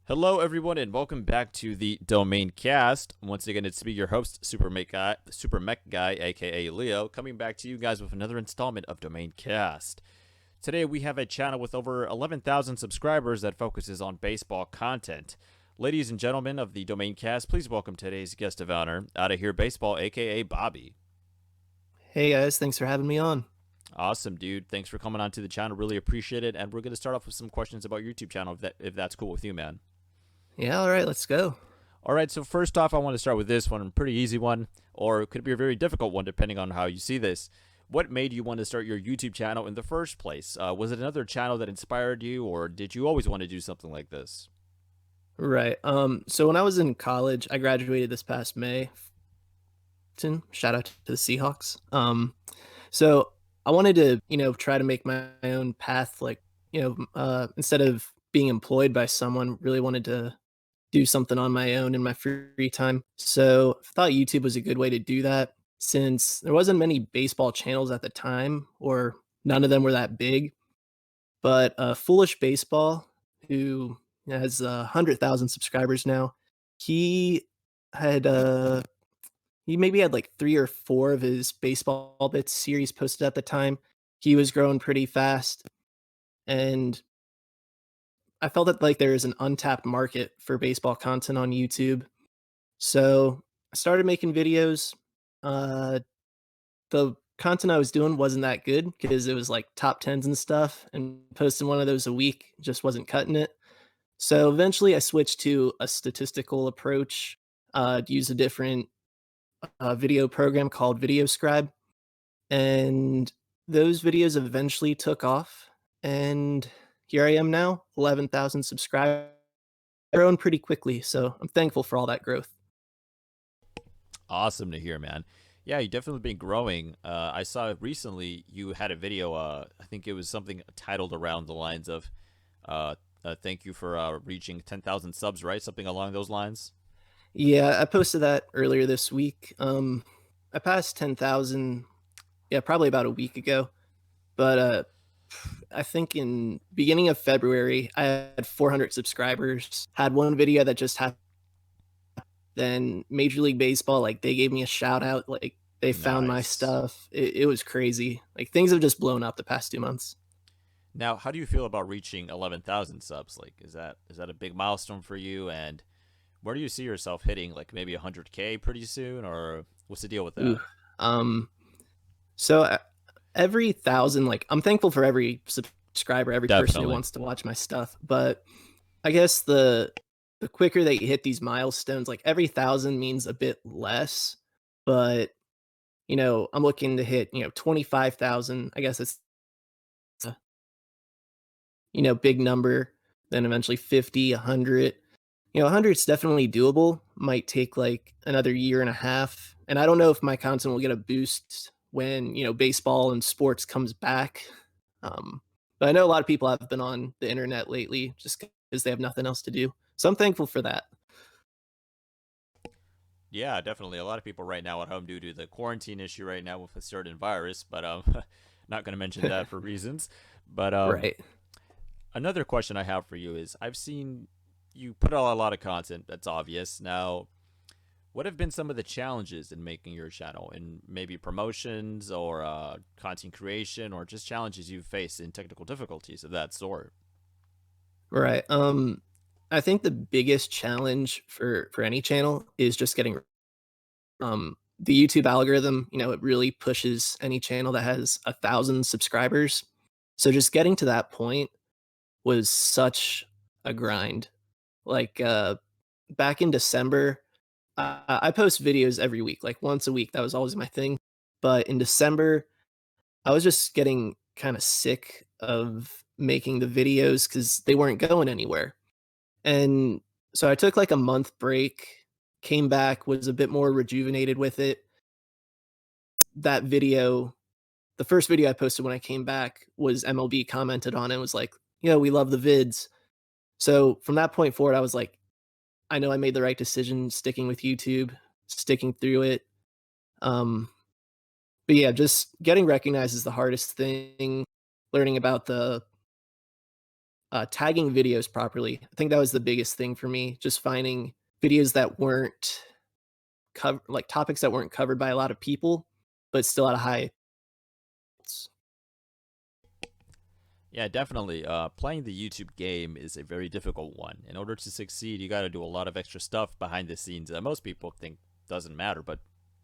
Hello, everyone, and welcome back to the DomainCast. Once again, it's me, your host, Super Mech Guy, aka Leo, coming back to you guys with another installment of DomainCast. Today, we have a channel with over 11,000 subscribers that focuses on baseball content. Ladies and gentlemen of the DomainCast, please welcome today's guest of honor, Outta Here Baseball, aka Bobby. Hey guys, thanks for having me on. Awesome, dude. Thanks for coming on to the channel. Really appreciate it. And we're going to start off with some questions about your YouTube channel, if that's cool with you, man. Yeah, all right, let's go. All right, so first off, I want to start with this one, a pretty easy one, or it could be a very difficult one depending on how you see this. What made you want to start your YouTube channel in the first place? Was it another channel that inspired you, or did you always want to do something like this? Right. So when I was in college, I graduated this past May. Shout out to the Seahawks. So I wanted to, try to make my own path, like, instead of being employed by someone, really wanted to do something on my own in my free time. So I thought YouTube was a good way to do that since there wasn't many baseball channels at the time, or none of them were that big. But Foolish Baseball, who has 100,000 subscribers now, he had he maybe had like 3 or 4 of his baseball bits series posted at the time. He was growing pretty fast, and I felt that like there is an untapped market for baseball content on YouTube. So I started making videos. Uh, the content I was doing wasn't that good because it was like top tens and stuff, and posting one of those a week just wasn't cutting it. So eventually I switched to a statistical approach, use a different video program called Video Scribe. And those videos eventually took off. And here I am now, 11,000 subscribers, grown pretty quickly. So I'm thankful for all that growth. Awesome to hear, man. Yeah, you definitely been growing. I saw recently you had a video. I think it was something titled around the lines of, "Thank you for reaching 10,000 subs," right? Something along those lines. Yeah, I posted that earlier this week. I passed 10,000, yeah, probably about a week ago. But I think in beginning of February, I had 400 subscribers. Had one video that just happened. Then Major League Baseball, like they gave me a shout out. Like they found my Nice. stuff. It was crazy. Like things have just blown up the past 2 months. Now, how do you feel about reaching 11,000 subs? Like, is that a big milestone for you? And where do you see yourself hitting? Like maybe 100K pretty soon, or what's the deal with Ooh. that? Um. So every thousand, like I'm thankful for every subscriber, every person who Definitely. wants to watch my stuff. But I guess the quicker that you hit these milestones, like every thousand means a bit less. But I'm looking to hit 25,000. I guess it's a big number. Then eventually 50, 100. 100 is definitely doable. Might take like another year and a half. And I don't know if my content will get a boost when, baseball and sports comes back. Um, but I know a lot of people have been on the internet lately just because they have nothing else to do. So I'm thankful for that. Yeah, definitely. A lot of people right now at home due to the quarantine issue right now with a certain virus, but not going to mention that for reasons. But Right. another question I have for you is I've seen you put out a lot of content. That's obvious. Now, what have been some of the challenges in making your channel, in maybe promotions or content creation, or just challenges you've faced in technical difficulties of that sort? Right. I think the biggest challenge for any channel is just getting the YouTube algorithm, it really pushes any channel that has 1,000 subscribers. So just getting to that point was such a grind. Like back in December, I post videos every week, like once a week. That was always my thing. But in December, I was just getting kind of sick of making the videos because they weren't going anywhere. And so I took like a month break, came back, was a bit more rejuvenated with it. That video, the first video I posted when I came back was MLB commented on it and was like, we love the vids. So from that point forward, I was like, I know I made the right decision sticking with YouTube, sticking through it. Um, but yeah, just getting recognized is the hardest thing. Learning about the tagging videos properly. I think that was the biggest thing for me, just finding videos that weren't like topics that weren't covered by a lot of people, but still at a high. Yeah, definitely. Playing the YouTube game is a very difficult one. In order to succeed, you got to do a lot of extra stuff behind the scenes that most people think doesn't matter, but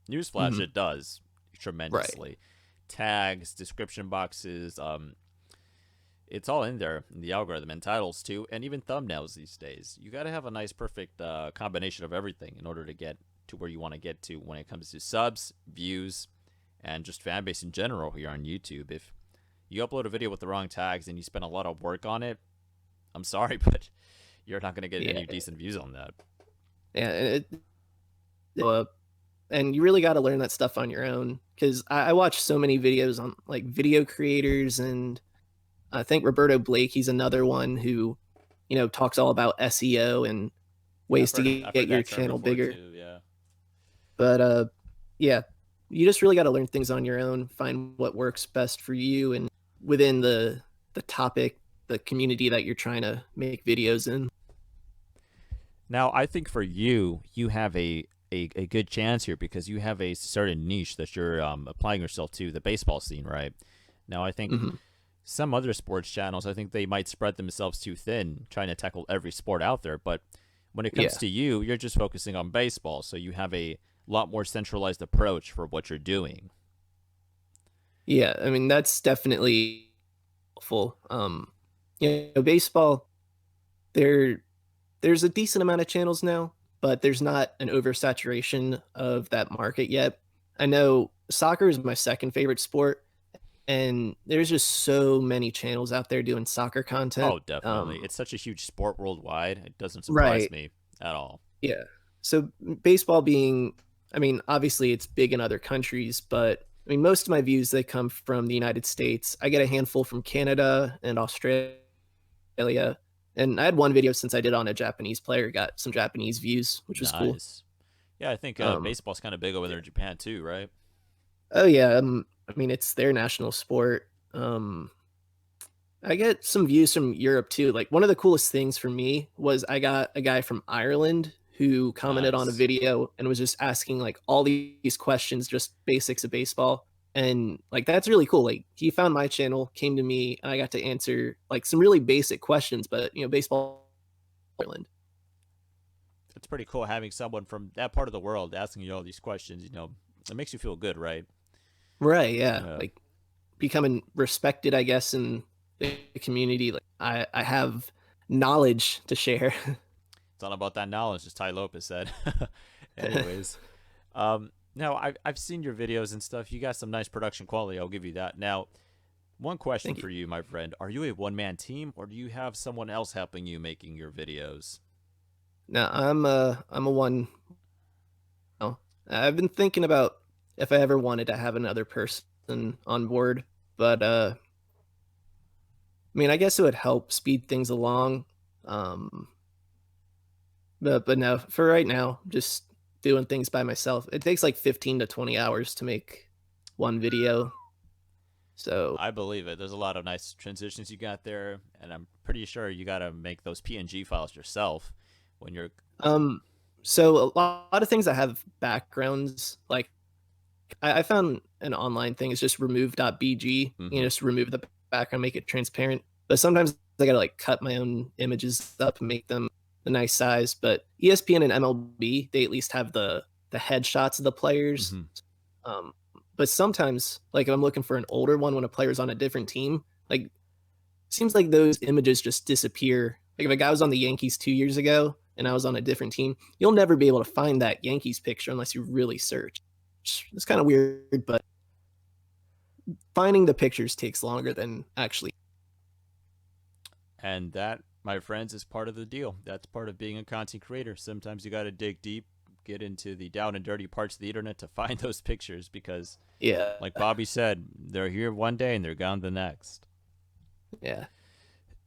newsflash, Mhm. it does Right. tremendously. Tags, description boxes, it's all in there in the algorithm, and titles too, and even thumbnails these days. You got to have a nice, perfect combination of everything in order to get to where you want to get to when it comes to subs, views, and just fan base in general here on YouTube. If you upload a video with the wrong tags and you spend a lot of work on it, I'm sorry, but you're not going to get Yeah. any decent views on that. Yeah. Uh, and you really got to learn that stuff on your own because I watch so many videos on like video creators, and I think Roberto Blake, he's another one who, talks all about SEO and Yeah, ways to I've get heard your that term channel before bigger. too. Yeah. But yeah, you just really got to learn things on your own, find what works best for you, and within the topic, the community that you're trying to make videos in. Now, I think for you, you have a good chance here because you have a certain niche that you're applying yourself to, the baseball scene, right? Now, I think Hmm. some other sports channels, I think they might spread themselves too thin, trying to tackle every sport out there. But when it comes Yeah, to you, you're just focusing on baseball, so you have a lot more centralized approach for what you're doing. yeah. I mean, that's definitely helpful. Baseball, there there's a decent amount of channels now, but there's not an oversaturation of that market yet. I know soccer is my second favorite sport, and there's just so many channels out there doing soccer content. Oh, definitely. It's such a huge sport worldwide. It doesn't surprise Right. me at all. Yeah. So baseball being, I mean, obviously it's big in other countries, but I mean, most of my views they come from the United States. I get a handful from Canada and Australia, and I had one video since I did on a Japanese player, got some Japanese views, which was cool. Nice. Yeah, I think Um, baseball's kind of big over there yeah. in Japan too, right? Oh yeah. I mean, it's their national sport. I get some views from Europe too. Like one of the coolest things for me was I got a guy from Ireland who commented on a Nice. video and was just asking like all these questions, just basics of baseball. And like that's really cool. Like he found my channel, came to me, and I got to answer like some really basic questions, but baseball Ireland. It's pretty cool having someone from that part of the world asking you all these questions. It makes you feel good, right? Right, yeah. Yeah. Like becoming respected, I guess, in the community. Like I have knowledge to share. It's all about that knowledge, as Ty Lopez said. Anyways, now I've seen your videos and stuff. You got some nice production quality. I'll give you that. Now, one question Thank you. for you, my friend: are you a one-man team, or do you have someone else helping you making your videos? Now I'm a one. Oh, I've been thinking about if I ever wanted to have another person on board, but I mean, I guess it would help speed things along. Um, but no, for right now, just doing things by myself. It takes like 15 to 20 hours to make one video. So, I believe it. There's a lot of nice transitions you got there, and I'm pretty sure you got to make those PNG files yourself when you're. um, so a lot of things that have backgrounds, like I found an online thing is just remove.bg. Mm-hmm. Just remove the background, make it transparent. But sometimes I gotta like cut my own images up and make them a nice size. But ESPN and MLB, they at least have the headshots of the players. Mm-hmm. Um, but sometimes, like if I'm looking for an older one when a player's on a different team, like seems like those images just disappear. Like if a guy was on the Yankees 2 years ago and I was on a different team, you'll never be able to find that Yankees picture unless you really search. It's kind of weird, but finding the pictures takes longer than actually. And that, my friends, is part of the deal. That's part of being a content creator. Sometimes you got to dig deep, get into the down and dirty parts of the internet to find those pictures because, Yeah, like Bobby said, they're here one day and they're gone the next. yeah.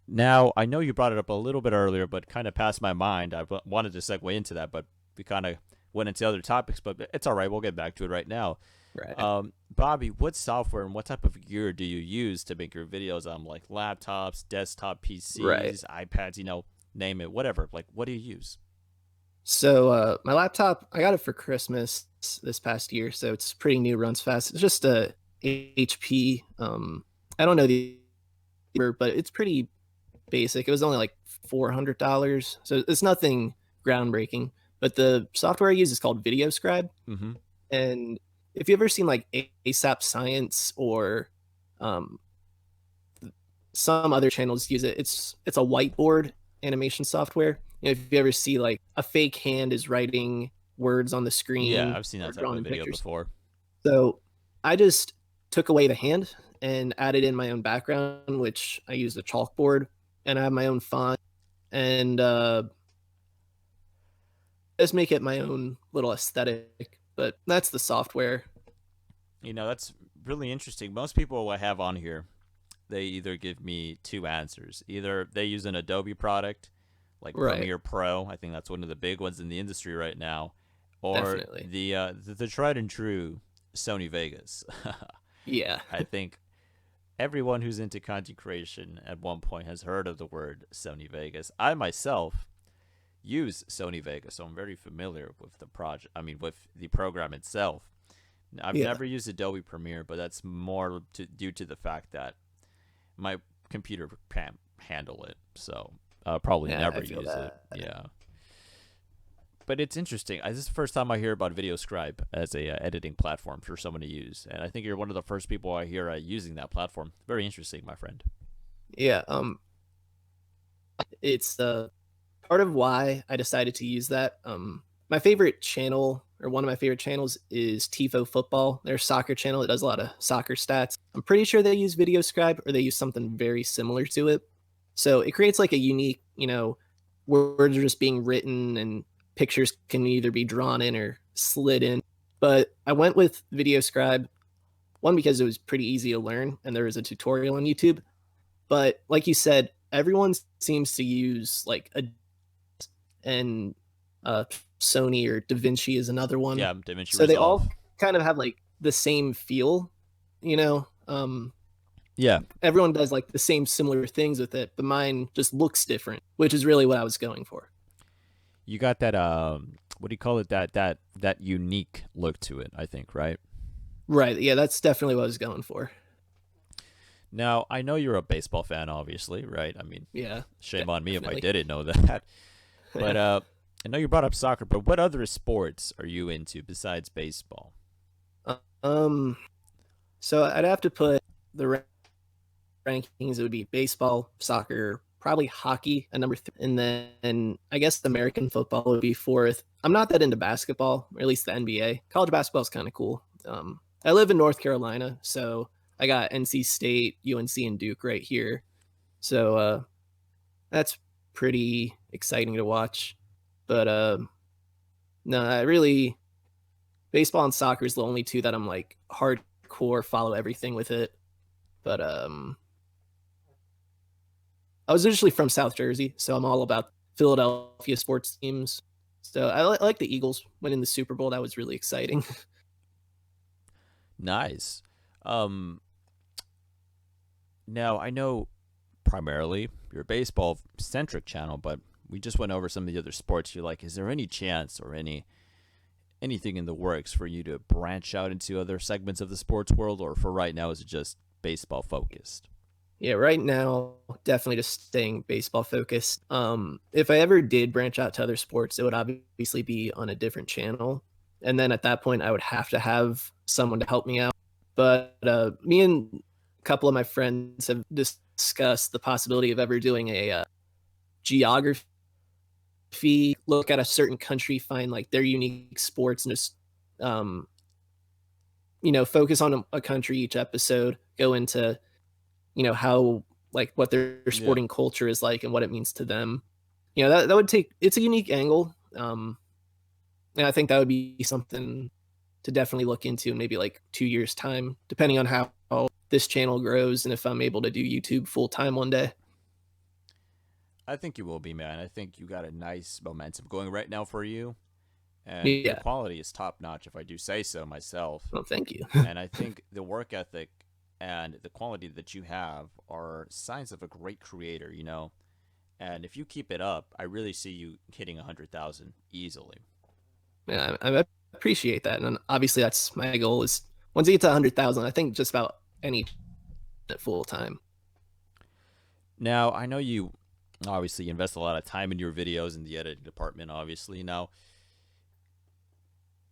Now, I know you brought it up a little bit earlier, but kind of passed my mind. Wanted to segue into that, but we kind of went into other topics, but it's all right. We'll get back to it right now. Right. Bobby, what software and what type of gear do you use to make your videos on like laptops, desktop Right. PCs, iPads, name it, whatever. Like, what do you use? So my laptop, I got it for Christmas this past year, so it's pretty new, runs fast. It's just a HP. I don't know the number, but it's pretty basic. It was only like $400, so it's nothing groundbreaking. But the software I use is called VideoScribe, Mm-hmm. and if you ever seen like ASAP Science or um, some other channels use it, it's a whiteboard animation software. If you ever see like a fake hand is writing words on the Yeah, screen I've seen or that type drawn of in video pictures. before. So I just took away the hand and added in my own background, which I used a chalkboard, and I have my own font, and just make it my own little aesthetic. But that's the software. That's really interesting. Most people I have on here, they either give me two answers. Either they use an Adobe product like Right. Premiere Pro, I think that's one of the big ones in the industry right now, or Definitely. the tried and true Sony Vegas. Yeah. I think everyone who's into content creation at one point has heard of the word Sony Vegas. I myself use Sony Vegas, so I'm very familiar with the project. I mean, with the program itself. I've Yeah. never used Adobe Premiere, but that's more due to the fact that my computer can't handle it, so I'll probably Yeah, never I feel use it. that. Yeah, but it's interesting. This is the first time I hear about VideoScribe as a editing platform for someone to use, and I think you're one of the first people I hear using that platform. Very interesting, my friend. Yeah. It's part of why I decided to use that. My favorite channel, or one of my favorite channels, is Tifo Football. Their soccer channel. It does a lot of soccer stats. I'm pretty sure they use VideoScribe or they use something very similar to it. So it creates like a unique, words are just being written and pictures can either be drawn in or slid in. But I went with VideoScribe, one because it was pretty easy to learn and there was a tutorial on YouTube. But like you said, everyone seems to use like a and uh, Sony or DaVinci is another one. Yeah, DaVinci So they Resolve. all kind of have like the same feel, you know. Yeah, Everyone does like the same similar things with it, but mine just looks different, which is really what I was going for. you got that. What do you call it? That unique look to it. I think, right? Right. Yeah, that's definitely what I was going for. Now I know you're a baseball fan, obviously, right? I mean, Yeah, shame on me if I definitely. didn't know that. But I know you brought up soccer, but what other sports are you into besides baseball? um, so I'd have to put the rankings. It would be baseball, soccer, probably hockey at number 3, and then I guess American football would be 4th. I'm not that into basketball, or at least the NBA. College basketball is kind of cool. I live in North Carolina, so I got NC State, UNC, and Duke right here. So that's pretty exciting to watch. But no, I really baseball and soccer is the only two that I'm like hardcore follow everything with it. But I was originally from South Jersey, so I'm all about Philadelphia sports teams. So I like the Eagles winning the Super Bowl. That was really exciting. Nice. Um, Now I know primarily you're a baseball centric channel, but we just went over some of the other sports you like. Is there any chance or anything in the works for you to branch out into other segments of the sports world, or for right now is it just baseball focused? Yeah, right now, definitely just staying baseball focused. If I ever did branch out to other sports, it would obviously be on a different channel. And then at that point, I would have to have someone to help me out. But me and a couple of my friends have discussed the possibility of ever doing a geography, look at a certain country, find like their unique sports, and just um, focus on a country each episode, go into how like what their Yeah. sporting culture is like and what it means to them. That would take, it's a unique angle. And I think that would be something to definitely look into in maybe like 2 years time, depending on how this channel grows and if I'm able to do YouTube full time one day. I think you will be, man. I think you got a nice momentum going right now for you. and the Yeah. quality is top notch, if I do say so myself. Well, thank you. And I think the work ethic and the quality that you have are signs of a great creator, you know. And if you keep it up, I really see you hitting 100,000 easily. Yeah, I appreciate that, and obviously that's my goal. Is once you get to 100,000, I think just about any at full time. Now, I know you obviously invest a lot of time in your videos in the editing department, obviously. Now,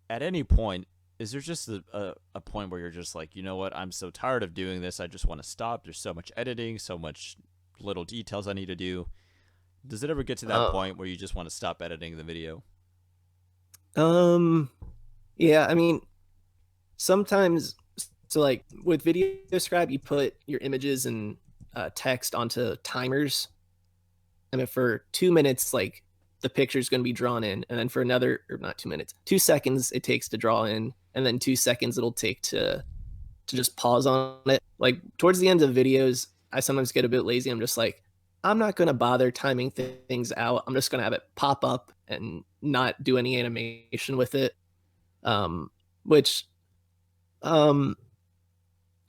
at any point, is there just a point where you're just like, you know what, I'm so tired of doing this, I just want to stop. There's so much editing, so much little details I need to do. Does it ever get to that Uh, point where you just want to stop editing the video? um, yeah, I mean, sometimes, so like with video scribe, you put your images and text onto timers. I mean, for 2 minutes, like the picture is going to be drawn in, and then for another, or not 2 minutes, 2 seconds it takes to draw in, and then 2 seconds it'll take to just pause on it. Like towards the end of videos, I sometimes get a bit lazy. I'm just like, I'm not going to bother timing things out. I'm just going to have it pop up and not do any animation with it. Um, which um,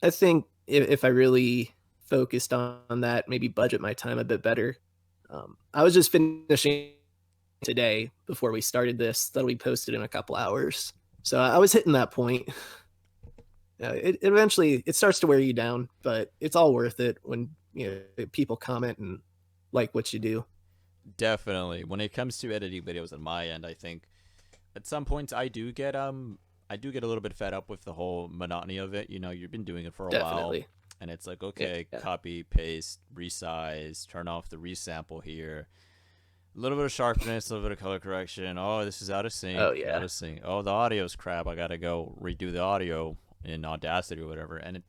I think if I really focused on that, maybe budget my time a bit better. I was just finishing today before we started this. That'll be posted in a couple hours. So I was hitting that point. It eventually it starts to wear you down, but it's all worth it when people comment and like what you do. Definitely. When it comes to editing videos on my end, I think at some points I do get a little bit fed up with the whole monotony of it. You know, you've been doing it for a while, Definitely. and it's like, okay, Yeah. copy, paste, resize, turn off the resample here. A little bit of sharpness, a little bit of color correction. Oh, this is out of sync. Oh Out yeah. of sync. Oh, the audio's crap. I gotta go redo the audio in Audacity or whatever. And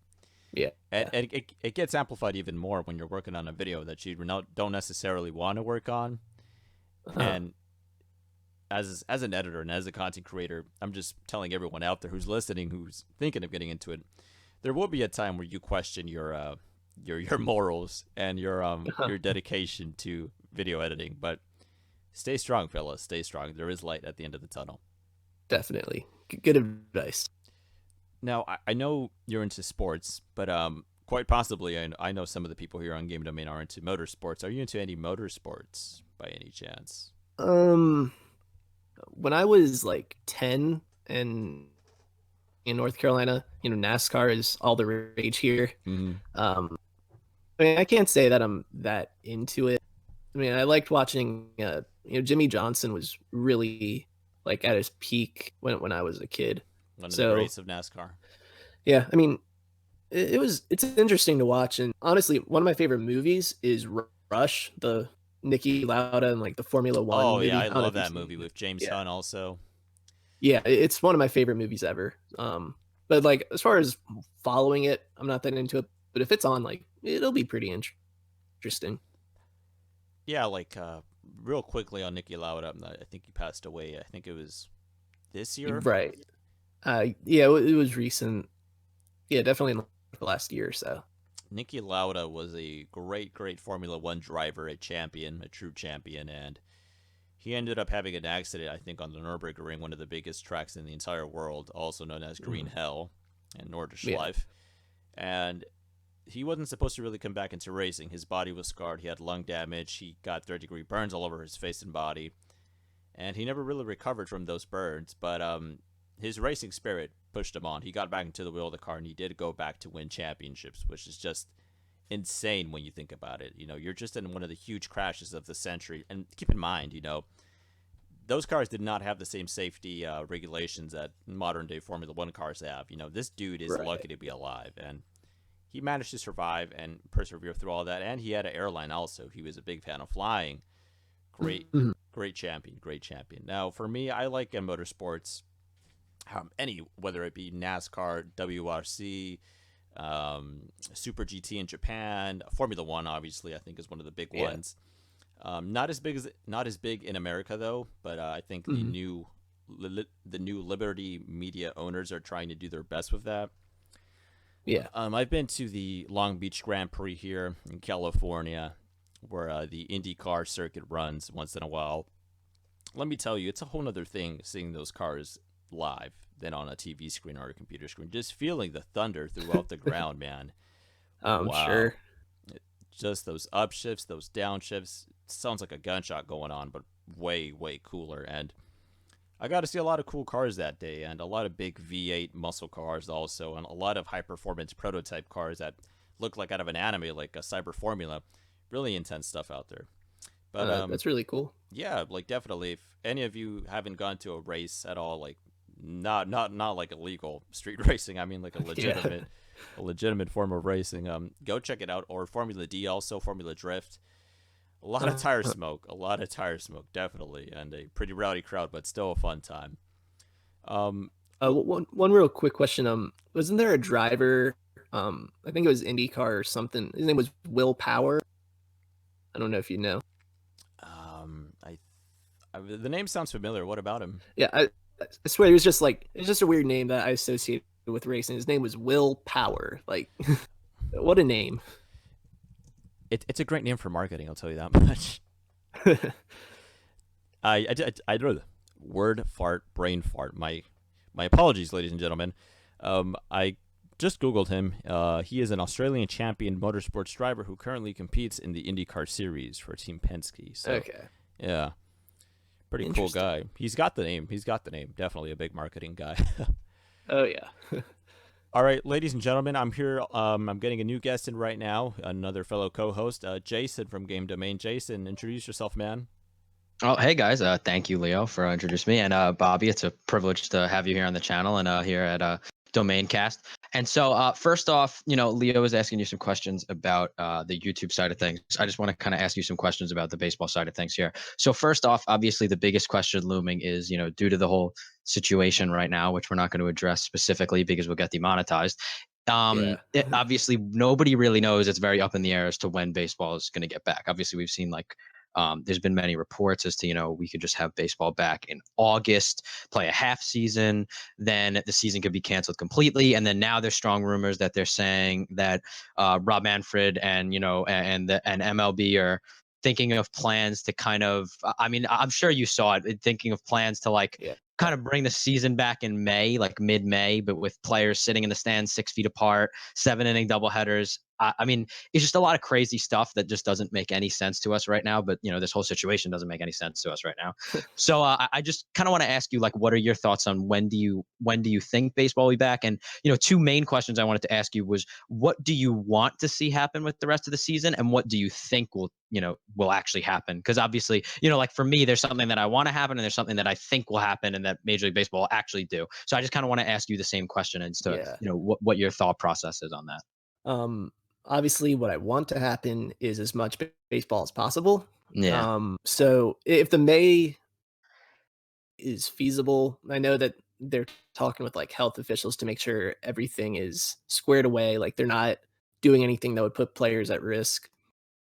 Yeah. it gets amplified even more when you're working on a video that you don't necessarily want to work on. Uh-huh. And as an editor and as a content creator, I'm just telling everyone out there who's listening, who's thinking of getting into it, there will be a time where you question your morals and Uh-huh. your dedication to video editing. But stay strong, fellas. Stay strong. There is light at the end of the tunnel. Definitely. Good advice. Now, I know you're into sports, but quite possibly, I know some of the people here on Game Domain are into motorsports. Are you into any motorsports by any chance? Um, when I was like 10 and in North Carolina, NASCAR is all the rage here. Mm-hmm. I mean, I can't say that I'm that into it. I mean, I liked watching. Jimmy Johnson was really like at his peak when I was a kid. One of the So greats of NASCAR. yeah, I mean, it's interesting to watch, and honestly, one of my favorite movies is Rush, the Niki Lauda and like the Formula One Oh yeah, movie. I I don't know love if you've that seen movie it. with James Yeah, Hunt also. yeah, it's one of my favorite movies ever. But like as far as following it, I'm not that into it. But if it's on, like it'll be pretty interesting. Yeah, like real quickly on Niki Lauda, I think he passed away. I think it was this year. Right. Yeah, it was recent. Yeah, definitely in the last year or so. Niki Lauda was a great Formula One driver, a champion, a true champion, and he ended up having an accident, I think, on the Nürburgring, one of the biggest tracks in the entire world, also known as Green Mhm. Hell and Yeah. Nordschleife. And he wasn't supposed to really come back into racing. His body was scarred. He had lung damage. He got third-degree burns all over his face and body. And he never really recovered from those burns. But his racing spirit pushed him on. He got back into the wheel of the car, and he did go back to win championships, which is just insane when you think about it. You know, you're just in one of the huge crashes of the century. And keep in mind, those cars did not have the same safety regulations that modern day Formula One cars have. You know, this dude is Right. lucky to be alive, and he managed to survive and persevere through all that. And he had an airline also. He was a big fan of flying. Great, Mhm. great champion, great champion. Now, for me, I like motorsports, any whether it be NASCAR, WRC, Super GT in Japan, Formula One. Obviously, I think is one of the big Yeah. ones. Not as big in America though, but I think Mhm. the new Liberty Media owners are trying to do their best with that. Yeah. I've been to the Long Beach Grand Prix here in California, where the IndyCar circuit runs once in a while. let me tell you, it's a whole nother thing seeing those cars live than on a TV screen or a computer screen. Just feeling the thunder throughout the ground, man. Sure. Wow. Just those upshifts, those downshifts. Sounds like a gunshot going on, but way, way cooler. And I got to see a lot of cool cars that day, and a lot of big V8 muscle cars also, and a lot of high performance prototype cars that look like out of an anime, like a Cyber Formula. Really intense stuff out there. But That's really cool. yeah, like definitely. If any of you haven't gone to a race at all, like not like illegal street racing. I mean like a Yeah. legitimate form of racing. Go check it out. Or Formula D, also Formula Drift. A lot of Uh, tire smoke. A lot of tire smoke, definitely, and a pretty rowdy crowd, but still a fun time. Um, one real quick question. Wasn't there a driver? I think it was IndyCar or something. His name was Will Power. I don't know if you know. the name sounds familiar. What about him? Yeah, I swear it's just a weird name that I associated with racing. His name was Will Power. Like, what a name. It's a great name for marketing. I'll tell you that much. I don't know. Word fart, brain fart. My apologies, ladies and gentlemen. I just Googled him. He is an Australian champion motorsports driver who currently competes in the IndyCar series for Team Penske. So, Okay. yeah, pretty cool guy. He's got the name. Definitely a big marketing guy. Oh yeah. All right, ladies and gentlemen, I'm here. I'm getting a new guest in right now, another fellow co-host, Jason from Game Domain. Jason, introduce yourself, man. Oh, hey guys. Thank you, Leo, for introducing me. And Bobby, it's a privilege to have you here on the channel and here at DomainCast. And so first off, Leo was asking you some questions about the YouTube side of things. I just want to kind of ask you some questions about the baseball side of things here. So first off, obviously the biggest question looming is, due to the whole situation right now, which we're not going to address specifically because we'll get demonetized. Yeah. Obviously nobody really knows. It's very up in the air as to when baseball is going to get back. Obviously we've seen there's been many reports as to, we could just have baseball back in August, play a half season, then the season could be canceled completely. And then now there's strong rumors that they're saying that Rob Manfred and, and MLB are thinking of plans to kind of, I mean, I'm sure you saw it, thinking of plans to Yeah. kind of bring the season back in May, like mid-May, but with players sitting in the stands 6 feet apart, 7-inning doubleheaders. I mean, it's just a lot of crazy stuff that just doesn't make any sense to us right now. But this whole situation doesn't make any sense to us right now. So I just kind of want to ask you, what are your thoughts on when do you think baseball will be back? And two main questions I wanted to ask you was, what do you want to see happen with the rest of the season, and what do you think will actually happen? Because obviously, for me, there's something that I want to happen, and there's something that I think will happen, and that Major League Baseball will actually do. So I just kind of want to ask you the same question as to what your thought process is on that. Obviously, what I want to happen is as much baseball as possible. Yeah. So if the May is feasible, I know that they're talking with health officials to make sure everything is squared away. Like they're not doing anything that would put players at risk.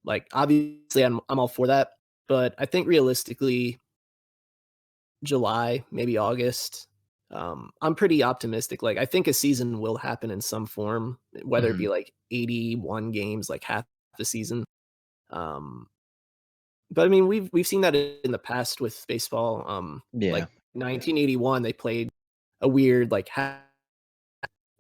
Like obviously, I'm all for that, but I think realistically, July, maybe August. I'm pretty optimistic. Like I think a season will happen in some form, whether it be 81 games, like half the season. Um, but I mean, we've seen that in the past with baseball. Yeah. Like 1981, they played a weird half,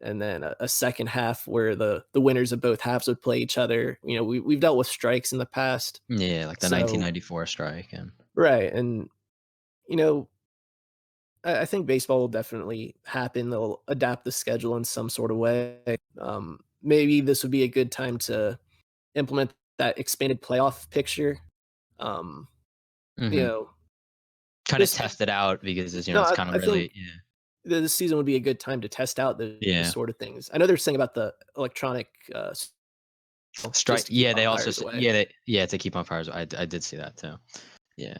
and then a second half where the winners of both halves would play each other. We've dealt with strikes in the past. Yeah, like the 1994 strike. And right, and you know I think baseball will definitely happen. They'll adapt the schedule in some sort of way. Maybe this would be a good time to implement that expanded playoff picture. Um, you know, kind of this test it out because it's, no, it's kind of I really, think this season would be a good time to test out the yeah. sort of things. I know they're saying about the electronic strike. just to keep Yeah, they also umpires away. to keep umpires. I did see that too. Yeah.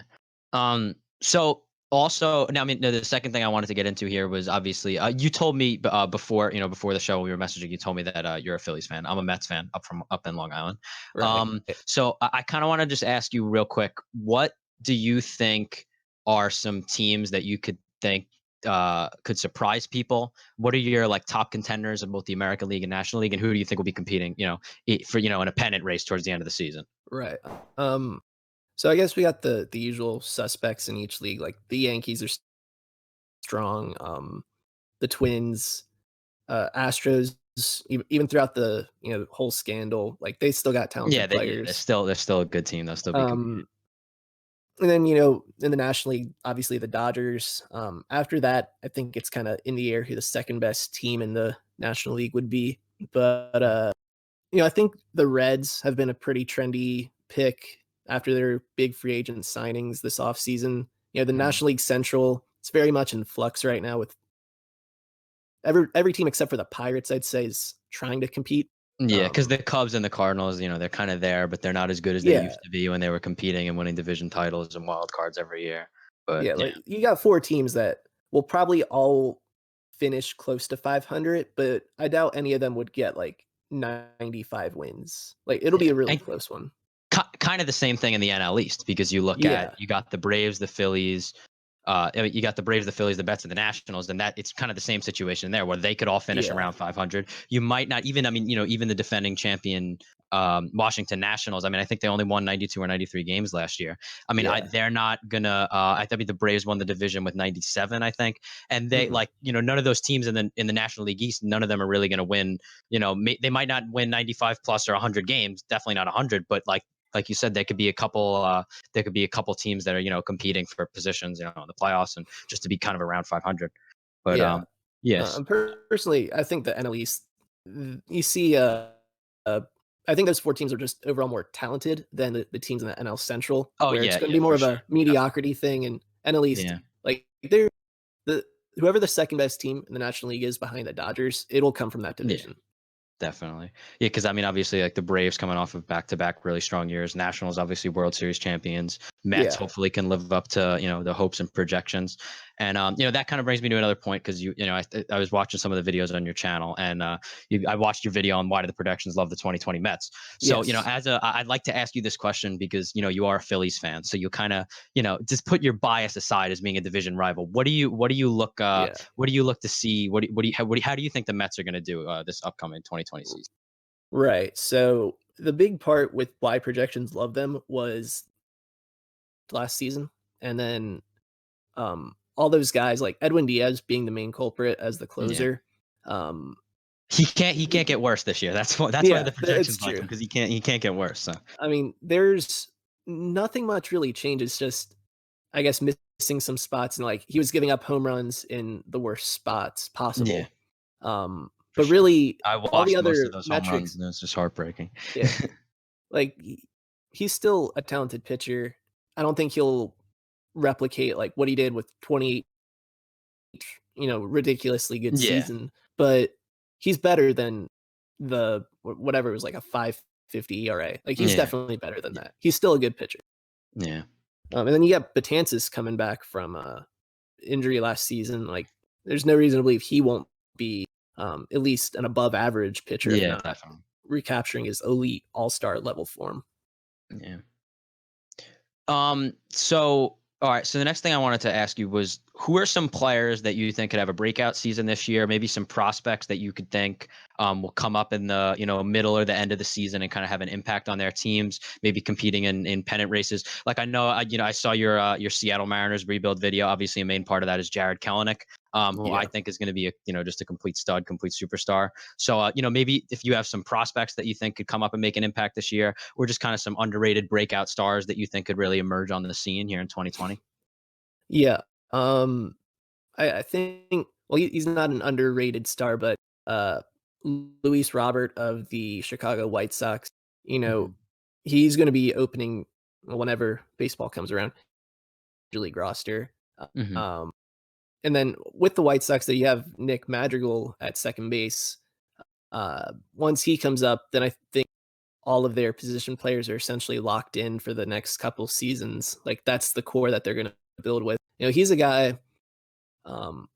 So also, now, I mean, no, the second thing I wanted to get into here was obviously, you told me before, before the show when we were messaging, you told me that you're a Phillies fan. I'm a Mets fan up in Long Island. Right. So I kind of want to just ask you real quick, what do you think are some teams that you could think could surprise people? What are your top contenders in both the American League and National League, and who do you think will be competing, for an a pennant race towards the end of the season? Right. So I guess we got the usual suspects in each league. Like the Yankees are strong. The Twins, Astros, even throughout the whole scandal, like they still got talented They're players. still a good team. They'll still be competing. And then in the National League, obviously the Dodgers. After that, I think it's kind of in the air who the second best team in the National League would be. But I think the Reds have been a pretty trendy pick after their big free agent signings this offseason. The National League Central, it's very much in flux right now with every team except for the Pirates, I'd say, is trying to compete. Yeah, because the Cubs and the Cardinals, they're kind of there, but they're not as good as they used to be when they were competing and winning division titles and wild cards every year. But yeah, like you got 4 teams that will probably all finish close to 500, but I doubt any of them would get like 95 wins. Like it'll be a really close one. Kind of the same thing in the NL East, because you got the Braves, the Phillies, you got the Braves, the Phillies, the Mets, and the Nationals, and that it's kind of the same situation there where they could all finish around 500. You might not even, even the defending champion Washington Nationals. I think they only won 92 or 93 games last year. They're not gonna. I think the Braves won the division with 97, I think, and they none of those teams in the National League East, none of them are really gonna win. They might not win 95 plus or 100 games, definitely not 100, but like you said, there could be a couple. There could be a couple teams that are competing for positions in the playoffs and just to be kind of around 500. But yes, personally, I think the NL East. You see, I think those 4 teams are just overall more talented than the teams in the NL Central. Oh, where yeah, it's going to be more of a mediocrity thing, and NL East, like they're whoever the second best team in the National League is behind the Dodgers, it'll come from that division. Definitely. Yeah, because obviously, like the Braves coming off of back-to-back really strong years, Nationals obviously World Series champions, Mets hopefully can live up to the hopes and projections, and that kind of brings me to another point, because I was watching some of the videos on your channel, and I watched your video on why do the projections love the 2020 Mets. So I'd like to ask you this question, because you are a Phillies fan, so you kind of just put your bias aside as being a division rival. What do you look what do you look to see? How do you think the Mets are going to do this upcoming 2020 season? Right. So the big part with why projections love them was last season, and then all those guys like Edwin Diaz being the main culprit as the closer. He can't get worse this year. That's why the projections like him, because he can't get worse. So there's nothing much really changes. Just I guess missing some spots, and like he was giving up home runs in the worst spots possible. But really, I watched all the other most of those metrics, home runs, and it's just heartbreaking. Like he's still a talented pitcher. I don't think he'll replicate like what he did with 28, ridiculously good season, but he's better than the whatever it was, like a 5.50 ERA. Like he's definitely better than that. He's still a good pitcher. Yeah. And then you got Betances coming back from injury last season. Like there's no reason to believe he won't be at least an above average pitcher, if not Definitely recapturing his elite all-star level form. Yeah. So all right. So the next thing I wanted to ask you was, who are some players that you think could have a breakout season this year? Maybe some prospects that you could think will come up in the middle or the end of the season and kind of have an impact on their teams, maybe competing in pennant races. Like I know I saw your Seattle Mariners rebuild video. Obviously, a main part of that is Jared Kelenic, who I think is going to be just a complete stud, complete superstar. So maybe if you have some prospects that you think could come up and make an impact this year, or just kind of some underrated breakout stars that you think could really emerge on the scene here in 2020. Yeah. I think, well, he's not an underrated star, but Luis Robert of the Chicago White Sox, he's going to be opening whenever baseball comes around, league roster. And then with the White Sox, that you have Nick Madrigal at second base. Once he comes up, then I think all of their position players are essentially locked in for the next couple seasons. Like that's the core that they're going to build with. He's a guy,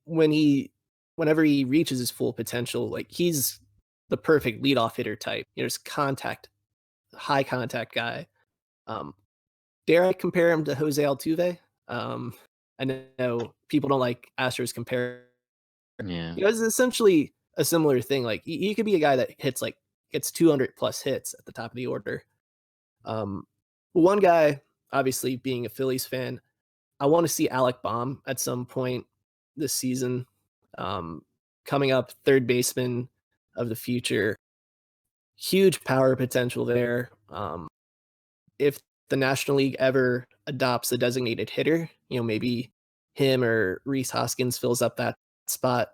whenever he reaches his full potential, like he's the perfect leadoff hitter type. Just high contact guy. Dare I compare him to Jose Altuve? I know people don't like Astros compare. Yeah. It's essentially a similar thing. Like he could be a guy that gets 200 plus hits at the top of the order. One guy obviously being a Phillies fan, I want to see Alec Baum at some point this season. Coming up, third baseman of the future. Huge power potential there. If the National League ever adopts a designated hitter, maybe him or Reese Hoskins fills up that spot.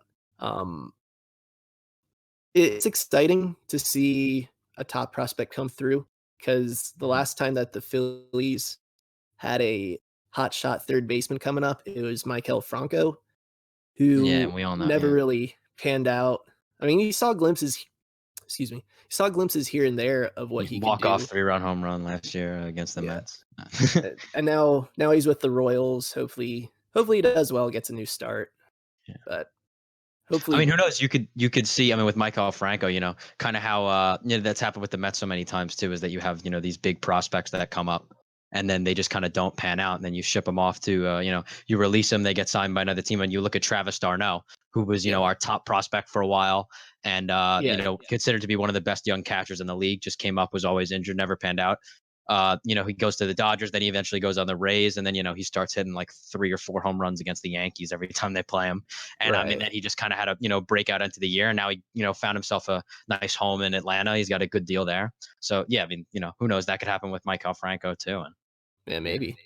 It's exciting to see a top prospect come through because the last time that the Phillies had a hot shot third baseman coming up, it was Michael Franco, Yeah, who we all know. never Yeah. really panned out. I mean, you saw glimpses. Excuse me. You saw glimpses here and there of what he could Walk off do. 3-run home run last year against the Yeah. Mets. And now he's with the Royals. Hopefully he does well, gets a new start. Yeah. But I hopefully, mean, who knows? You could see. I mean, with Michael Franco, kind of how that's happened with the Mets so many times too. Is that you have these big prospects that come up, and then they just kind of don't pan out, and then you ship them off to you release them, they get signed by another team, and you look at Travis d'Arnaud, who was our top prospect for a while, and considered to be one of the best young catchers in the league. Just came up, was always injured, never panned out. He goes to the Dodgers, then he eventually goes on the Rays, and then he starts hitting like 3 or 4 home runs against the Yankees every time they play him. And I mean, then he just kind of had a breakout into the year, and now he found himself a nice home in Atlanta. He's got a good deal there. So yeah, I mean, who knows? That could happen with Michael Franco too. And yeah, maybe.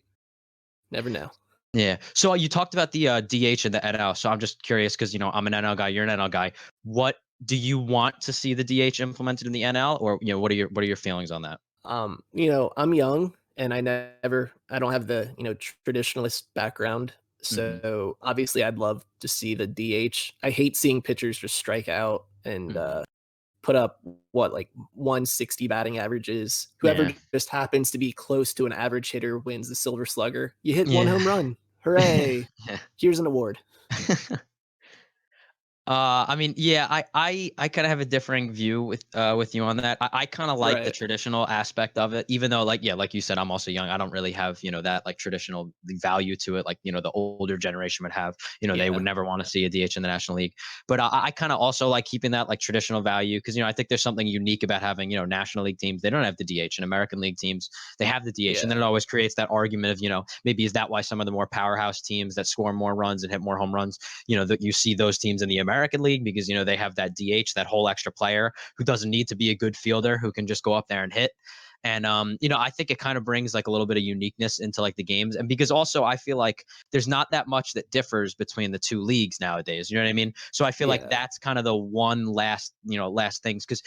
Never know. yeah. So you talked about the DH and the NL. So I'm just curious because I'm an NL guy, you're an NL guy. What do you want to see the DH implemented in the NL, or what are your feelings on that? I'm young and I don't have the, traditionalist background. So obviously I'd love to see the DH. I hate seeing pitchers just strike out and put up like 160 batting averages. Whoever just happens to be close to an average hitter wins the Silver Slugger. You hit one home run. Hooray. Here's an award. I mean, yeah, I kind of have a differing view with you on that. I kind of like the traditional aspect of it, even though like you said, I'm also young. I don't really have that like traditional value to it, like the older generation would have. They would never want to see a DH in the National League. But I kind of also like keeping that like traditional value because I think there's something unique about having National League teams. They don't have the DH, and American League teams they have the DH, and then it always creates that argument of maybe is that why some of the more powerhouse teams that score more runs and hit more home runs, that you see those teams in the American League because they have that DH, that whole extra player who doesn't need to be a good fielder, who can just go up there and hit. And I think it kind of brings like a little bit of uniqueness into like the games, and because also I feel like there's not that much that differs between the two leagues nowadays. You know what I mean? So I feel like that's kind of the one last things because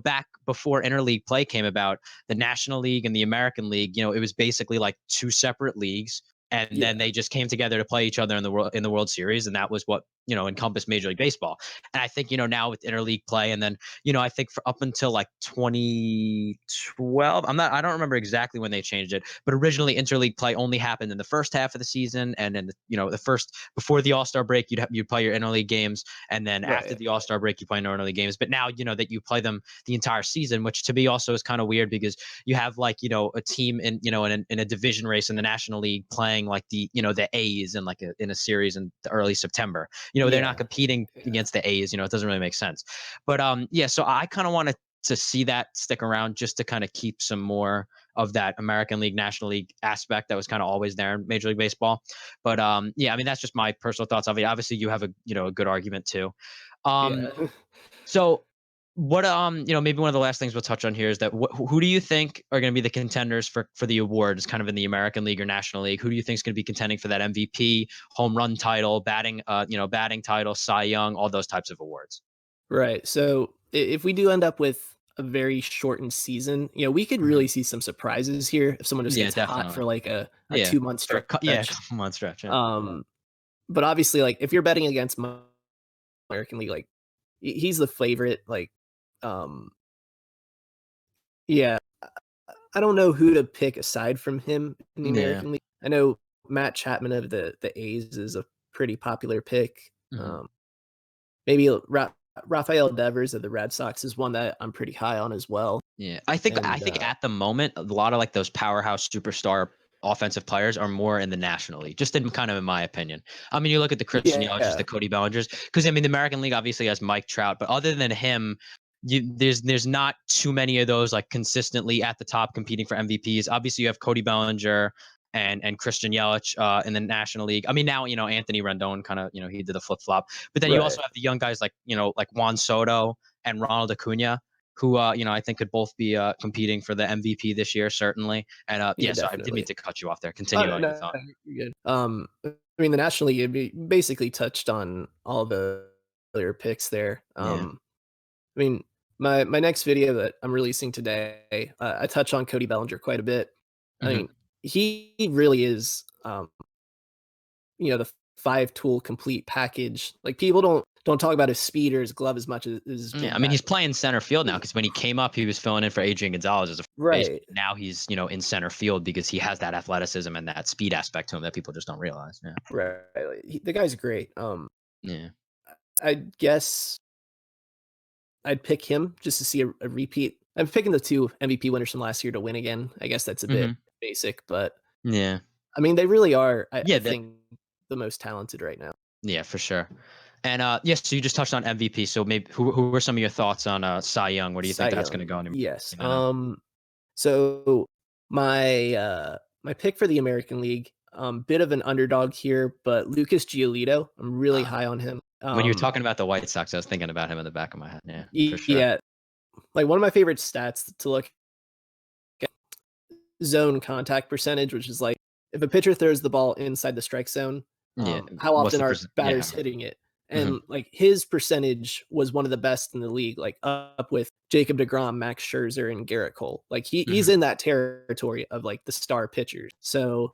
back before interleague play came about, the National League and the American League, it was basically like two separate leagues. And then they just came together to play each other in the World Series, and that was what encompassed Major League Baseball. And I think now with interleague play, and then I think for up until like 2012, I don't remember exactly when they changed it, but originally interleague play only happened in the first half of the season, and then the first before the All-Star break, you'd play your interleague games, and then after the All-Star break, you play no interleague games. But now that you play them the entire season, which to me also is kind of weird because you have like a team in in a division race in the National League playing like the the A's in like in a series in the early September. They're not competing against the A's. It doesn't really make sense. But so I kind of wanted to see that stick around just to kind of keep some more of that American League, National League aspect that was kind of always there in Major League Baseball. But I mean that's just my personal thoughts of it. Obviously, you have a a good argument too. So what maybe one of the last things we'll touch on here is that who do you think are going to be the contenders for the awards kind of in the American League or National League? Who do you think is going to be contending for that MVP, home run title, batting title, Cy Young, all those types of awards? Right. So if we do end up with a very shortened season, we could really see some surprises here if someone just gets hot for like a 2-month stretch. A couple month stretch. Yeah. But obviously, like if you're betting against American League, like he's the favorite. Like, I don't know who to pick aside from him in the American League. I know Matt Chapman of the A's is a pretty popular pick. Maybe Rafael Devers of the Red Sox is one that I'm pretty high on as well. Yeah, I think at the moment a lot of like those powerhouse superstar offensive players are more in the National League, just in my opinion. I mean, you look at the Chris Neal's, the Cody Bellingers, because I mean the American League obviously has Mike Trout, but other than him, there's not too many of those like consistently at the top competing for MVPs. Obviously, you have Cody Bellinger and Christian Yelich in the National League. I mean, now Anthony Rendon kind of he did the flip flop, but then you also have the young guys like like Juan Soto and Ronald Acuna, who I think could both be competing for the MVP this year certainly. And so I didn't mean to cut you off there. Continue on your thought. You're good. I mean, the National League basically touched on all the earlier picks there. I mean, my next video that I'm releasing today, I touch on Cody Bellinger quite a bit. I mean, he really is, the 5-tool complete package. Like, people don't talk about his speed or his glove as much as I mean, he's playing center field now because when he came up, he was filling in for Adrian Gonzalez as a right. Now he's in center field because he has that athleticism and that speed aspect to him that people just don't realize. Yeah, right. The guy's great. I guess I'd pick him just to see a repeat. I'm picking the 2 MVP winners from last year to win again. I guess that's a bit basic, but yeah, I mean, they really are. I think the most talented right now. Yeah, for sure. And yes, so you just touched on MVP. So maybe who were some of your thoughts on Cy Young? What do you think that's going to go? Yes. So my pick for the American League, bit of an underdog here, but Lucas Giolito. I'm really high on him. When you were talking about the White Sox, I was thinking about him in the back of my head. Yeah, for sure. Yeah, like one of my favorite stats to look at, zone contact percentage, which is like if a pitcher throws the ball inside the strike zone, how often are batters hitting it? And like his percentage was one of the best in the league, like up with Jacob deGrom, Max Scherzer, and Garrett Cole. Like he's in that territory of like the star pitchers. So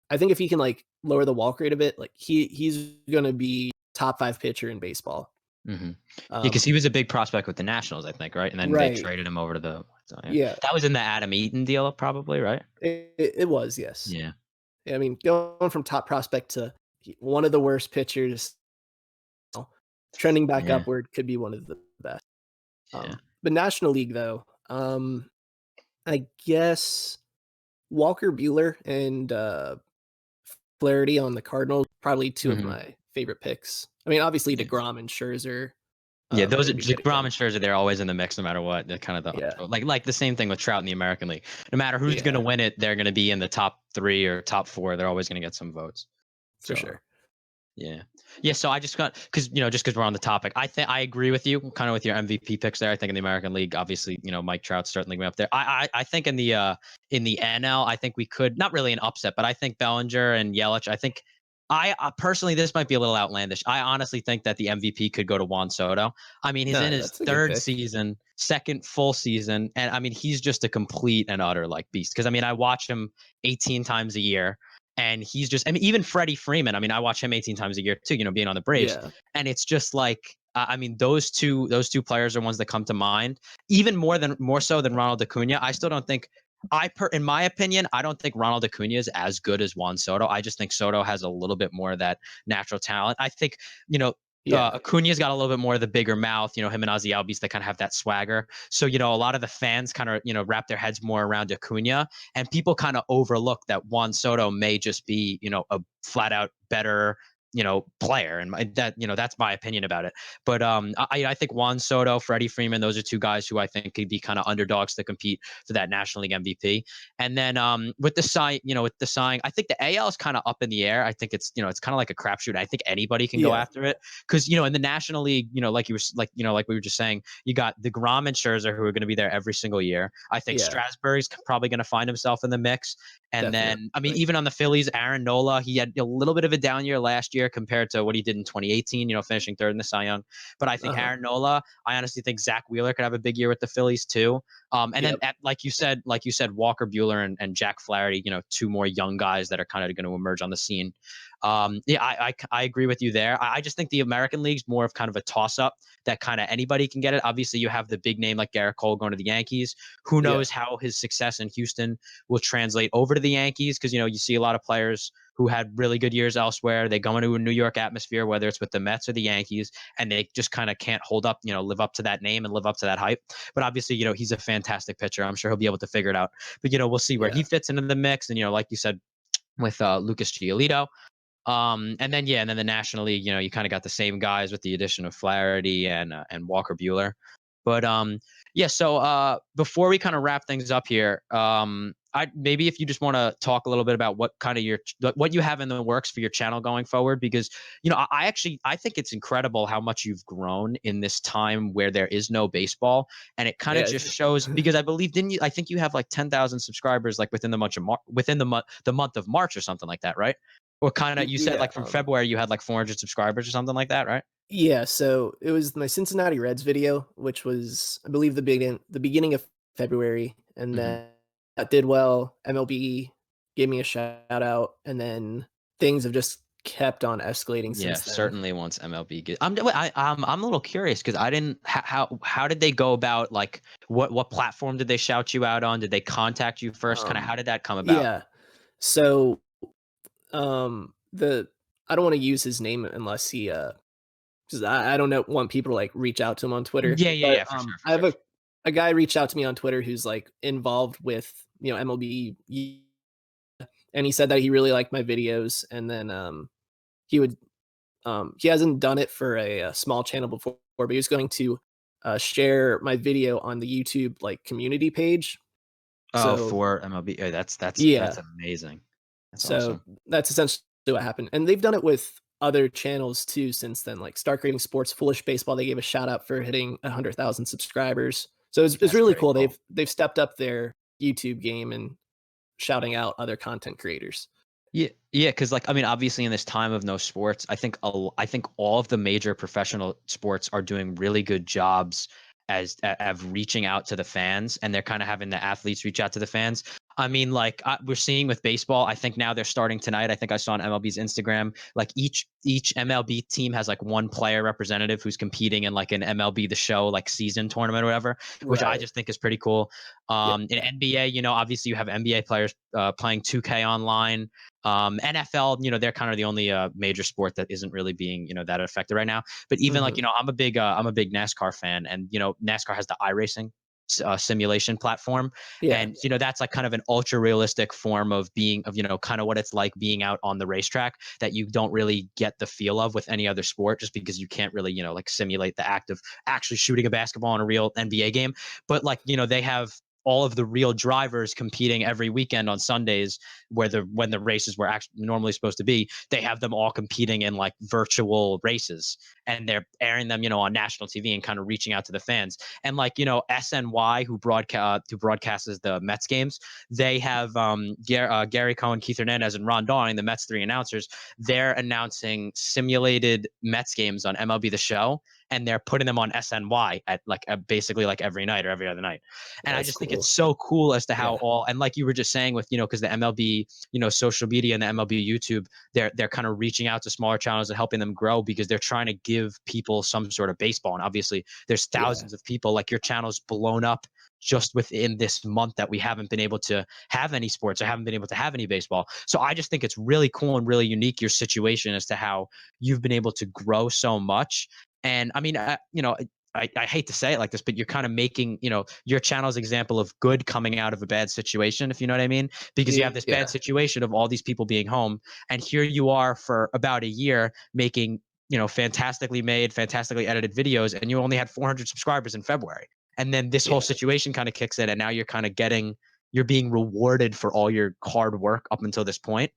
I think if he can like lower the walk rate a bit, like he's going to be top 5 pitcher in baseball. Because he was a big prospect with the Nationals, I think, right? And then they traded him over to the that was in the Adam Eaton deal, probably, right? It was, yes. Yeah. I mean, going from top prospect to one of the worst pitchers, trending back upward, could be one of the best. But National League, though, I guess Walker Buehler and Flaherty on the Cardinals, probably 2 of my favorite picks. I mean, obviously DeGrom and Scherzer. Those are DeGrom and Scherzer. They're always in the mix, no matter what. They're kind of like the same thing with Trout in the American League. No matter who's going to win it, they're going to be in the top 3 or top 4. They're always going to get some votes. For sure. Yeah. So I just got just because we're on the topic, I agree with you, kind of with your MVP picks there. I think in the American League, obviously, Mike Trout's certainly going up there. I think in the NL, I think we could not really an upset, but I think Bellinger and Yelich. I think I personally, this might be a little outlandish. I honestly think that the MVP could go to Juan Soto. I mean, he's in his 3rd season, 2nd full season, and I mean, he's just a complete and utter like beast. Because I mean, I watch him 18 times a year. And he's just, I mean, even Freddie Freeman, I mean, I watch him 18 times a year too, being on the Braves. And it's just like, I mean, those two players are ones that come to mind, even more so than Ronald Acuna. I still don't think, in my opinion, I don't think Ronald Acuna is as good as Juan Soto. I just think Soto has a little bit more of that natural talent. I think, Acuna's got a little bit more of the bigger mouth, him and Ozzy Albies, they kind of have that swagger. So, a lot of the fans kind of, wrap their heads more around Acuna, and people kind of overlook that Juan Soto may just be, a flat out better, player. And that's my opinion about it. But I think Juan Soto, Freddie Freeman, those are 2 guys who I think could be kind of underdogs to compete for that National League MVP. And then with the Cy, I think the AL is kind of up in the air. I think it's, it's kind of like a crapshoot. I think anybody can go after it because, in the National League, like we were just saying, you got DeGrom and Scherzer who are going to be there every single year. I think Strasburg's probably going to find himself in the mix. And then, I mean, even on the Phillies, Aaron Nola, he had a little bit of a down year last year compared to what he did in 2018, finishing 3rd in the Cy Young. But I think Aaron Nola, I honestly think Zach Wheeler could have a big year with the Phillies too. And then, like you said, Walker Buehler and Jack Flaherty, 2 more young guys that are kind of going to emerge on the scene. I agree with you there. I just think the American League's more of kind of a toss-up that kind of anybody can get it. Obviously, you have the big name like Garrett Cole going to the Yankees. Who knows how his success in Houston will translate over to the Yankees? Because, you see a lot of players who had really good years elsewhere. They go into a New York atmosphere, whether it's with the Mets or the Yankees, and they just kind of can't hold up, live up to that name and live up to that hype. But obviously, he's a fantastic pitcher. I'm sure he'll be able to figure it out. But, we'll see where he fits into the mix. And, like you said, with Lucas Giolito. And then the National League, you kind of got the same guys with the addition of Flaherty and Walker Buehler. But yeah. So before we kind of wrap things up here, maybe if you just want to talk a little bit about what kind of what you have in the works for your channel going forward, because I think it's incredible how much you've grown in this time where there is no baseball, and it kind of just shows, because I believe I think you have like 10,000 subscribers like within the month of March or something like that, right? Or kind of, you said like from February you had like 400 subscribers or something like that, right? Yeah, so it was my Cincinnati Reds video, which was, I believe, the beginning of February, and then that did well. MLB gave me a shout out, and then things have just kept on escalating Yeah, since then. certainly once MLB get. I'm a little curious because I didn't. How did they go about, like, what platform did they shout you out on? Did they contact you first? Kind of how did that come about? Yeah, so the I don't want to use his name unless he because I don't want people to like reach out to him on Twitter. But Yeah, for sure. I have a guy reached out to me on Twitter who's like involved with MLB, and he said that he really liked my videos, and then he would he hasn't done it for a small channel before, but he was going to share my video on the YouTube like community page. Oh, So for MLB. Oh, that's yeah, amazing. That's so awesome. that's essentially what happened, and they've done it with other channels too since then, like Start Grading Sports, Foolish Baseball. They gave a shout out for hitting 100,000 subscribers, so it's That's really pretty cool. cool. They've stepped up their YouTube game and shouting out other content creators. Yeah, because, like, I mean, obviously in this time of no sports, I think all of the major professional sports are doing really good jobs of reaching out to the fans, and they're kind of having the athletes reach out to the fans. I mean, like, we're seeing with baseball. I think now they're starting tonight. I think I saw on MLB's Instagram, like, each MLB team has like one player representative who's competing in like an MLB The Show like season tournament or whatever, which I Right. just think is pretty cool. Yeah. In NBA, obviously you have NBA players playing 2K online. NFL, they're kind of the only major sport that isn't really being, that affected right now. But even like, I'm a big NASCAR fan, and NASCAR has the iRacing simulation platform, Yeah. and that's like kind of an ultra realistic form of kind of what it's like being out on the racetrack that you don't really get the feel of with any other sport, just because you can't really like simulate the act of actually shooting a basketball in a real NBA game. But like, they have all of the real drivers competing every weekend on Sundays, when the races were actually normally supposed to be. They have them all competing in like virtual races, and they're airing them, on national TV and kind of reaching out to the fans. And like, SNY, who broadcasts the Mets games, they have Gary Cohen, Keith Hernandez, and Ron Dawning, the Mets 3 announcers. They're announcing simulated Mets games on MLB The Show, and they're putting them on SNY at like basically like every night or every other night. And I just think it's so cool as to how and like you were just saying with, because the MLB, social media and the MLB YouTube, they're kind of reaching out to smaller channels and helping them grow, because they're trying to give people some sort of baseball. And obviously there's thousands of people, like, your channel's blown up just within this month that we haven't been able to have any sports or haven't been able to have any baseball. So I just think it's really cool and really unique, your situation, as to how you've been able to grow so much. And I mean, I hate to say it like this, but you're kind of making, your channel's example of good coming out of a bad situation, if you know what I mean, because you have this bad situation of all these people being home, and here you are for about a year making, fantastically made, fantastically edited videos, and you only had 400 subscribers in February. And then this whole situation kind of kicks in, and now you're kind of you're being rewarded for all your hard work up until this point.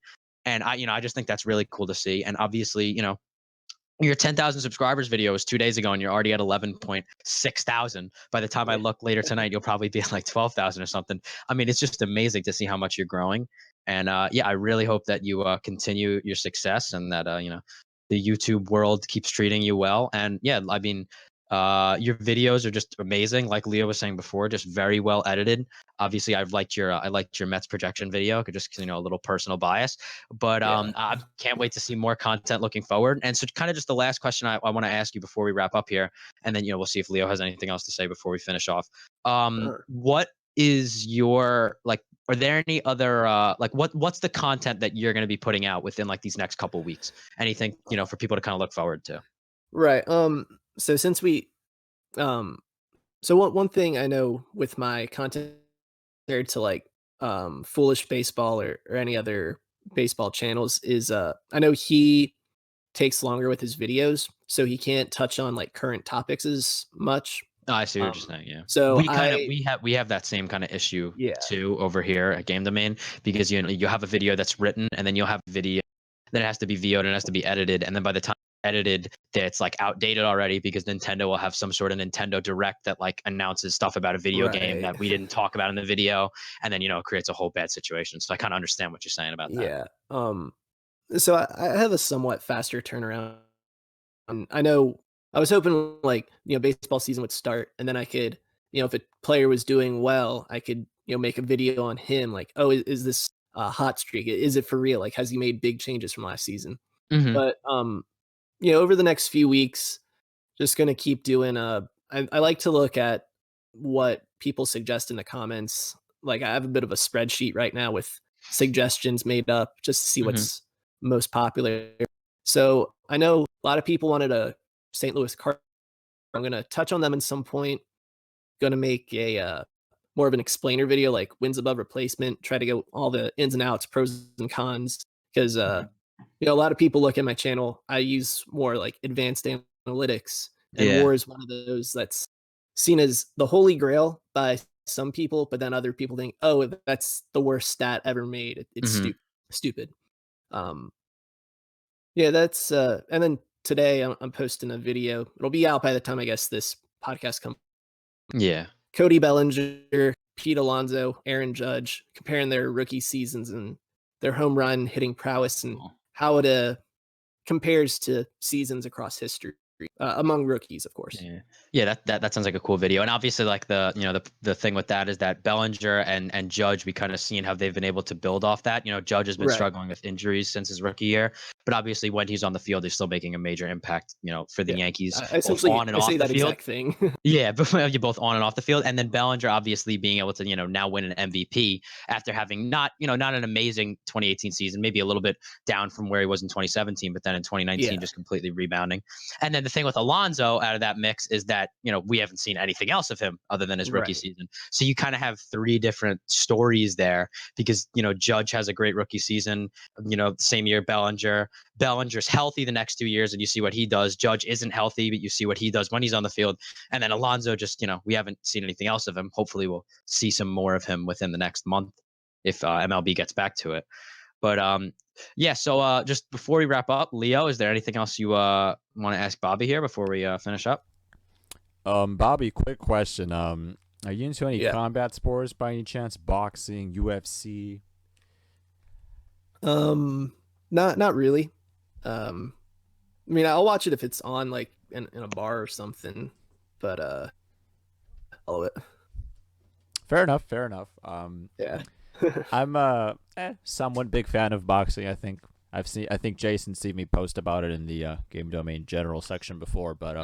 And I just think that's really cool to see. And obviously, your 10,000 subscribers video was 2 days ago, and you're already at 11.6 thousand. By the time I look later tonight, you'll probably be at like 12,000 or something. I mean, it's just amazing to see how much you're growing. And I really hope that you continue your success, and that the YouTube world keeps treating you well. And yeah, I mean, your videos are just amazing. Like Leo was saying before, just very well edited. Obviously, I liked your Mets projection video, just a little personal bias. But I can't wait to see more content looking forward. And so, kind of just the last question I want to ask you before we wrap up here, and then we'll see if Leo has anything else to say before we finish off. What is your, like? Are there any other like what's the content that you're going to be putting out within like these next couple weeks? Anything for people to kind of look forward to? Right. So since we so one thing I know with my content compared to like Foolish Baseball or any other baseball channels is I know he takes longer with his videos, so he can't touch on like current topics as much. Oh, I see what you're saying. Yeah. So We have that same kind of issue Yeah. too over here at Game Domain, because you have a video that's written, and then you'll have a video that has to be VO'd and it has to be edited, and then by the time it's edited, it's like outdated already because Nintendo will have some sort of Nintendo Direct that like announces stuff about a video game Right. that we didn't talk about in the video, and then it creates a whole bad situation. So I kind of understand what you're saying about that. Yeah. So I have a somewhat faster turnaround. I know I was hoping like, baseball season would start and then I could, if a player was doing well, I could, make a video on him like, oh, is this a hot streak? Is it for real? Like, has he made big changes from last season? Hmm. But over the next few weeks, just gonna keep doing I like to look at what people suggest in the comments. Like I have a bit of a spreadsheet right now with suggestions made up just to see Hmm. what's most popular. So I know a lot of people wanted a St. Louis Cardinals. I'm gonna touch on them at some point. Gonna make a more of an explainer video, like wins above replacement. Try to go all the ins and outs, pros and cons, because a lot of people look at my channel. I use more like advanced analytics, and Yeah. WAR is one of those that's seen as the holy grail by some people, but then other people think, oh, that's the worst stat ever made. It's Hmm. stupid. Um, yeah, that's and then today I'm posting a video. It'll be out by the time I guess this podcast comes. Yeah. Cody Bellinger, Pete Alonso, Aaron Judge, comparing their rookie seasons and their home run hitting prowess and how it compares to seasons across history among rookies, of course. Yeah, yeah, that sounds like a cool video. And obviously, like the thing with that is that Bellinger and Judge, we kind of seen how they've been able to build off that. Judge has been Right. struggling with injuries since his rookie year, but obviously when he's on the field, he's still making a major impact. For the Yeah. Yankees, I both essentially on and I off say the that field. exact thing. Yeah, but you're both on and off the field, and then Bellinger obviously being able to now win an MVP after having not an amazing 2018 season, maybe a little bit down from where he was in 2017, but then in 2019 Yeah. just completely rebounding. And then the thing with Alonso out of that mix is that we haven't seen anything else of him other than his rookie Right. season. So you kind of have three different stories there because Judge has a great rookie season, same year Bellinger's healthy the next 2 years, and you see what he does. Judge isn't healthy, but you see what he does when he's on the field. And then Alonso just, we haven't seen anything else of him. Hopefully we'll see some more of him within the next month if MLB gets back to it. But yeah, so just before we wrap up, Leo, is there anything else you want to ask Bobby here before we finish up? Bobby, quick question. Are you into any Yeah. combat sports by any chance? Boxing, UFC? Not really. I mean, I'll watch it if it's on like in a bar or something, but follow it. Fair enough. Yeah. I'm somewhat big fan of boxing. I think Jason seen me post about it in the Game Domain general section before, but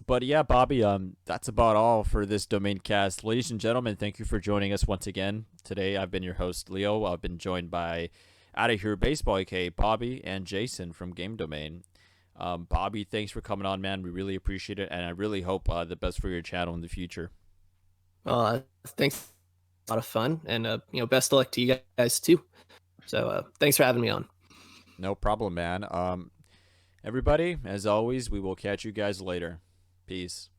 but yeah, Bobby, that's about all for this Domain Cast. Ladies and gentlemen, thank you for joining us once again. Today I've been your host, Leo. I've been joined by Outta Here Baseball, aka Bobby, and Jason from Game Domain. Bobby, thanks for coming on, man. We really appreciate it, and I really hope the best for your channel in the future. Thanks. A lot of fun, and best of luck to you guys too. So thanks for having me on. No problem, man. Everybody, as always, we will catch you guys later. Peace.